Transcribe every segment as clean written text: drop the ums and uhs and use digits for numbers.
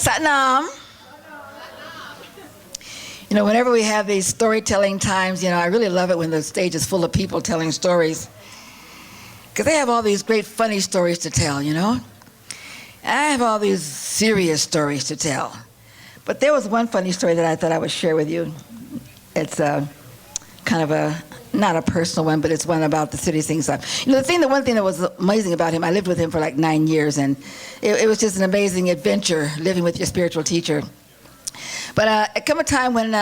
Satnam. You know, whenever we have these storytelling times, I really love it when the stage is full of people telling stories. Because they have all these great funny stories to tell. I have all these serious stories to tell. But there was one funny story that I thought I would share with you. It's kind of not a personal one, but it's one about the city sing song. The one thing that was amazing about him, I lived with him for like 9 years, and it was just an amazing adventure living with your spiritual teacher. But it came a time when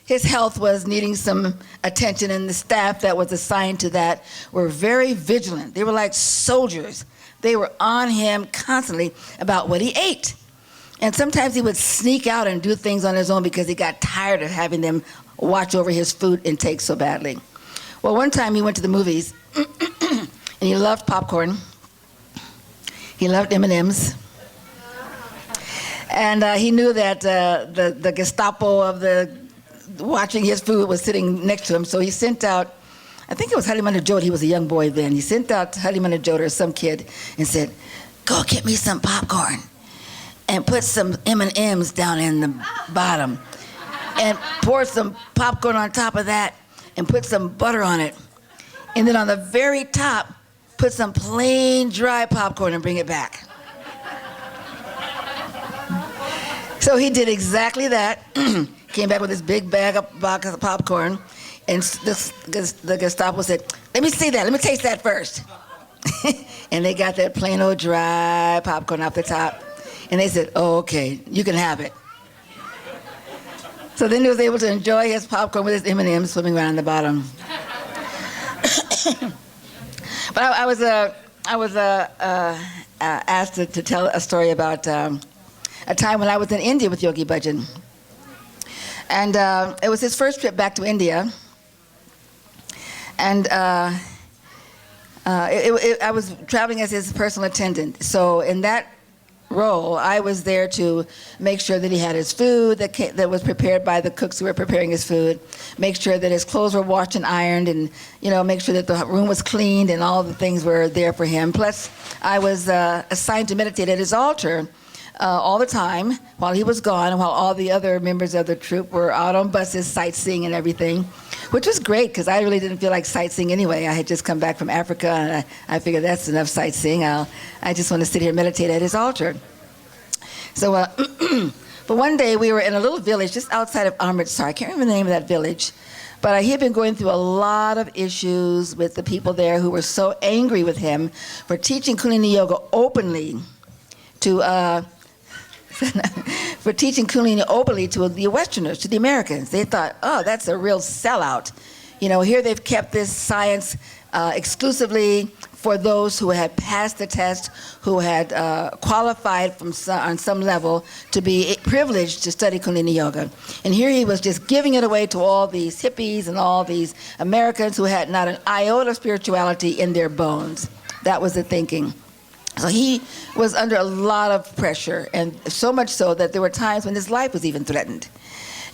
his health was needing some attention, and the staff that was assigned to that were very vigilant. They were like soldiers. They were on him constantly about what he ate. And sometimes he would sneak out and do things on his own because he got tired of having them watch over his food intake so badly. Well, one time he went to the movies, and he loved popcorn. He loved M&Ms. And he knew that the Gestapo of the watching his food was sitting next to him, so he sent out, I think it was Halimana Jodh, he was a young boy then. He sent out Halimana Jodh or some kid and said, "Go get me some popcorn and put some M&Ms down in the bottom and pour some popcorn on top of that and put some butter on it. And then on the very top, put some plain dry popcorn and bring it back." So he did exactly that. Came back with this big bag of popcorn, and the Gestapo said, "Let me see that. Let me taste that first." And they got that plain old dry popcorn off the top, and they said, "Oh, okay, you can have it." So then he was able to enjoy his popcorn with his M&Ms swimming around the bottom. But I was asked to tell a story about a time when I was in India with Yogi Bhajan. And it was his first trip back to India. And I was traveling as his personal attendant. So in that role, I was there to make sure that he had his food that was prepared by the cooks who were preparing his food, make sure that his clothes were washed and ironed, and make sure that the room was cleaned and all the things were there for him. Plus, I was assigned to meditate at his altar all the time while he was gone, and while all the other members of the troupe were out on buses sightseeing and everything, which was great because I really didn't feel like sightseeing anyway. I had just come back from Africa, and I figured that's enough sightseeing. I just want to sit here and meditate at his altar. So, but one day we were in a little village just outside of Amritsar. I can't remember the name of that village, but he had been going through a lot of issues with the people there who were so angry with him for teaching Kundalini Yoga openly to for teaching Kundalini openly to the Westerners, to the Americans. They thought, oh, that's a real sellout. Here they've kept this science exclusively for those who had passed the test, who had qualified on some level to be privileged to study Kundalini Yoga. And here he was just giving it away to all these hippies and all these Americans who had not an iota of spirituality in their bones. That was the thinking. So he was under a lot of pressure, and so much so that there were times when his life was even threatened.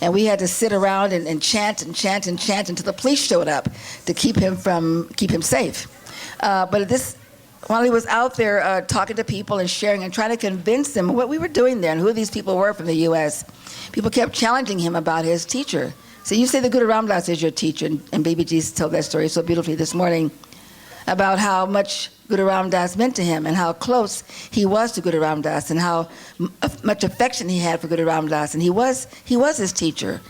And we had to sit around and chant and chant and chant until the police showed up to keep him safe. But while he was out there talking to people and sharing and trying to convince them what we were doing there and who these people were from the U.S., people kept challenging him about his teacher. So you say the Guru Ram Das is your teacher, and Baby G's told that story so beautifully this morning about how much Guru Ram Das meant to him and how close he was to Guru Ram Das and how much affection he had for Guru Ram Das, and he was his teacher.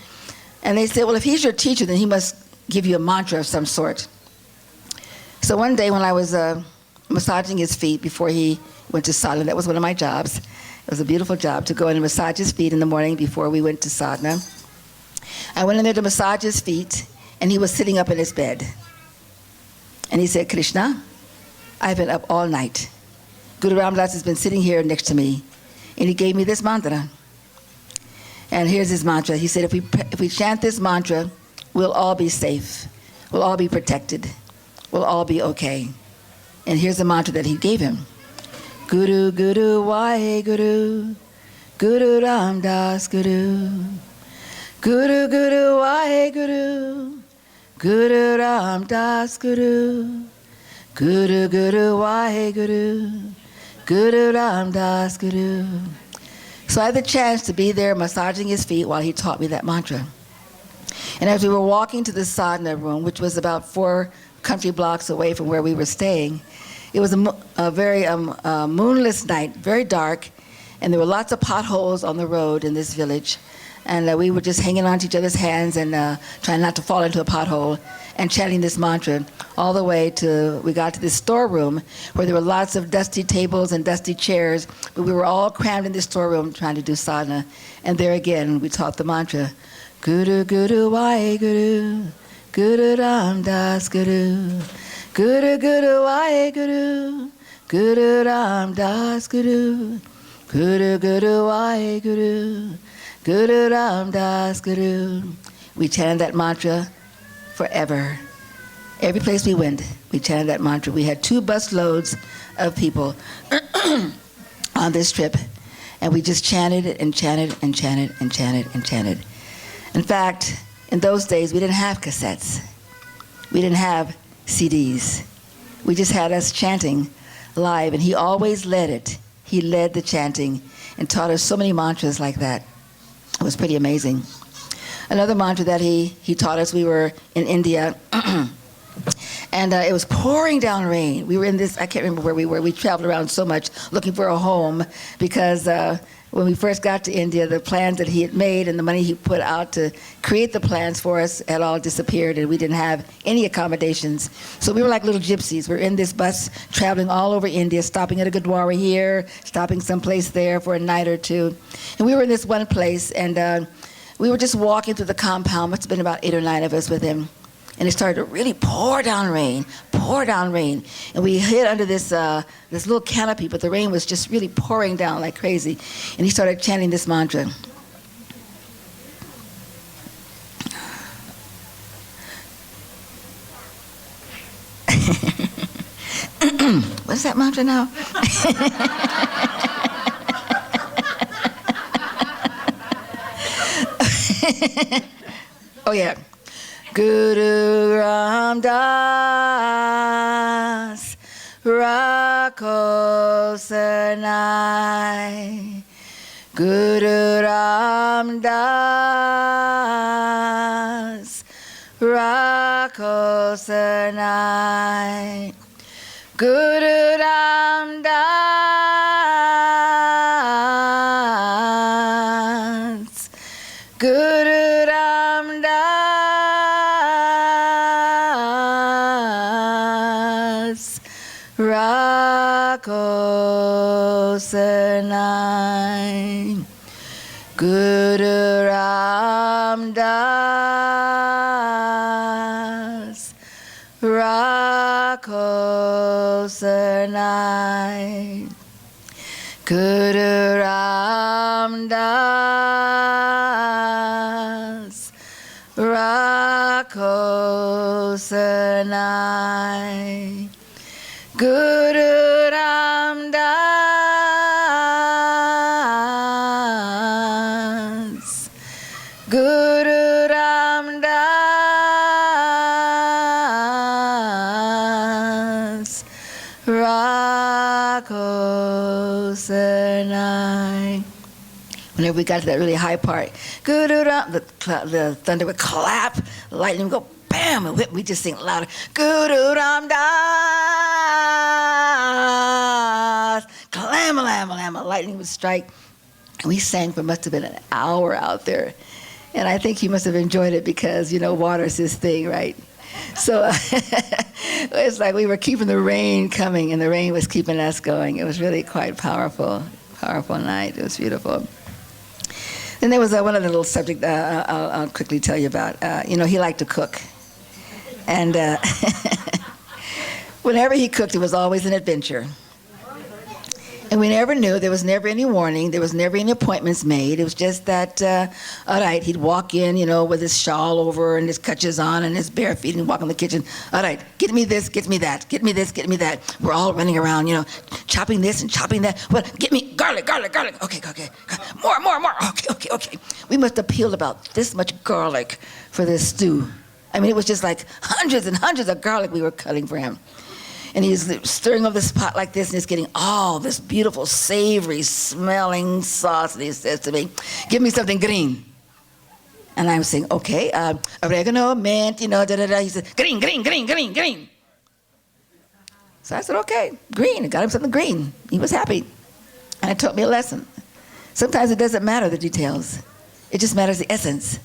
And they said, well, if he's your teacher, then he must give you a mantra of some sort. So one day when I was massaging his feet before he went to sadhana, that was one of my jobs. It was a beautiful job to go in and massage his feet in the morning before we went to sadhana. I went in there to massage his feet, and he was sitting up in his bed. And he said, "Krishna, I've been up all night. Guru Ram Das has been sitting here next to me, and he gave me this mantra. And here's his mantra. He said, if we chant this mantra, we'll all be safe. We'll all be protected. We'll all be okay." And here's the mantra that he gave him. Guru Guru Vaheguru, Guru Ram Das Guru, Guru Guru Vaheguru, Guru Ram Das Guru, Guru Guru Vaheguru, Guru Ram Das Guru, So I had the chance to be there massaging his feet while he taught me that mantra. And as we were walking to the sadhana room, which was about 4 country blocks away from where we were staying, it was a very moonless night, very dark, and there were lots of potholes on the road in this village. And we were just hanging on to each other's hands and trying not to fall into a pothole and chanting this mantra all the way to, we got to this storeroom where there were lots of dusty tables and dusty chairs, but we were all crammed in this storeroom trying to do sadhana. And there again, we taught the mantra, Guru Guru Waheguru, Guru Ram Das Guru, Guru Guru Waheguru, Guru Ram Das Guru, Guru Guru Waheguru, Guru Ram Das Guru. We chanted that mantra forever. Every place we went, we chanted that mantra. We had 2 bus loads of people on this trip, and we just chanted it and chanted and chanted and chanted and chanted. In fact, in those days, we didn't have cassettes. We didn't have CDs. We just had us chanting live, and he always led it. He led the chanting and taught us so many mantras like that. It was pretty amazing. Another mantra that he taught us, we were in India, and it was pouring down rain. We were in this, I can't remember where we were. We traveled around so much looking for a home because when we first got to India, the plans that he had made and the money he put out to create the plans for us had all disappeared, and we didn't have any accommodations. So we were like little gypsies. We were in this bus traveling all over India, stopping at a Gurdwara here, stopping someplace there for a night or 2. And we were in this one place, and we were just walking through the compound. Must have been about 8 or 9 of us with him. And it started to really pour down rain. And we hid under this little canopy, but the rain was just really pouring down like crazy. And he started chanting this mantra. What is that mantra now? Oh yeah. Guru Ram Das Rakho Sanai, Guru Ram Das Rakho Sanai, Guru Ram Das, Guru Ram Das Rakho Sanai, Guru Ram Das Rakho Sanai, Guru Ram Das Rakho Sanai, Guru Ram Das, Guru Ram Das Rakho Sanai. Whenever we got to that really high part, Guru Ram, the thunder would clap, the lightning would go bam, and we just sing louder, Guru Ram Das, kalam, lightning would strike. And we sang for must have been an hour out there. And I think he must have enjoyed it because, you know, water's his thing, right? So it's like we were keeping the rain coming, and the rain was keeping us going. It was really quite powerful night. It was beautiful. Then there was one other little subject I'll quickly tell you about. He liked to cook. And whenever he cooked, it was always an adventure. And we never knew. There was never any warning. There was never any appointments made. It was just that, all right, he'd walk in, with his shawl over and his kachas on and his bare feet and walk in the kitchen. All right, get me this, get me that, get me this, get me that. We're all running around, chopping this and chopping that. Well, get me garlic. Okay. More. Okay. We must have peeled about this much garlic for this stew. I mean, it was just like hundreds and hundreds of garlic we were cutting for him. And he's stirring up this pot like this, and he's getting all this beautiful, savory smelling sauce. And he says to me, give me something green. And I'm saying, okay, oregano, mint, da-da-da. He said, green, green, green, green, green. So I said, okay, green. I got him something green. He was happy. And it taught me a lesson. Sometimes it doesn't matter the details. It just matters the essence.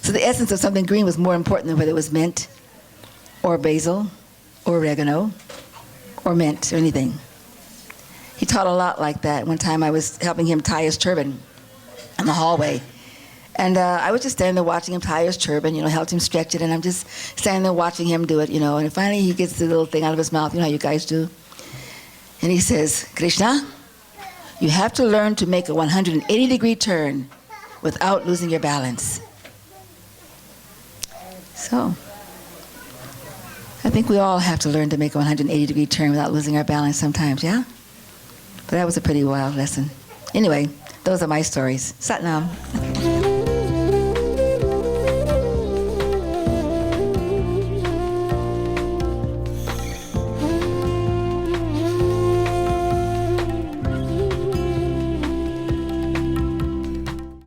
So the essence of something green was more important than whether it was mint or basil or oregano or mint or anything. He taught a lot like that. One time I was helping him tie his turban in the hallway. And I was just standing there watching him tie his turban, helped him stretch it, and I'm just standing there watching him do it, and finally he gets the little thing out of his mouth, how you guys do. And he says, Krishna, you have to learn to make a 180-degree turn without losing your balance. So, I think we all have to learn to make a 180-degree turn without losing our balance sometimes, yeah? But that was a pretty wild lesson. Anyway, those are my stories. Sat Nam.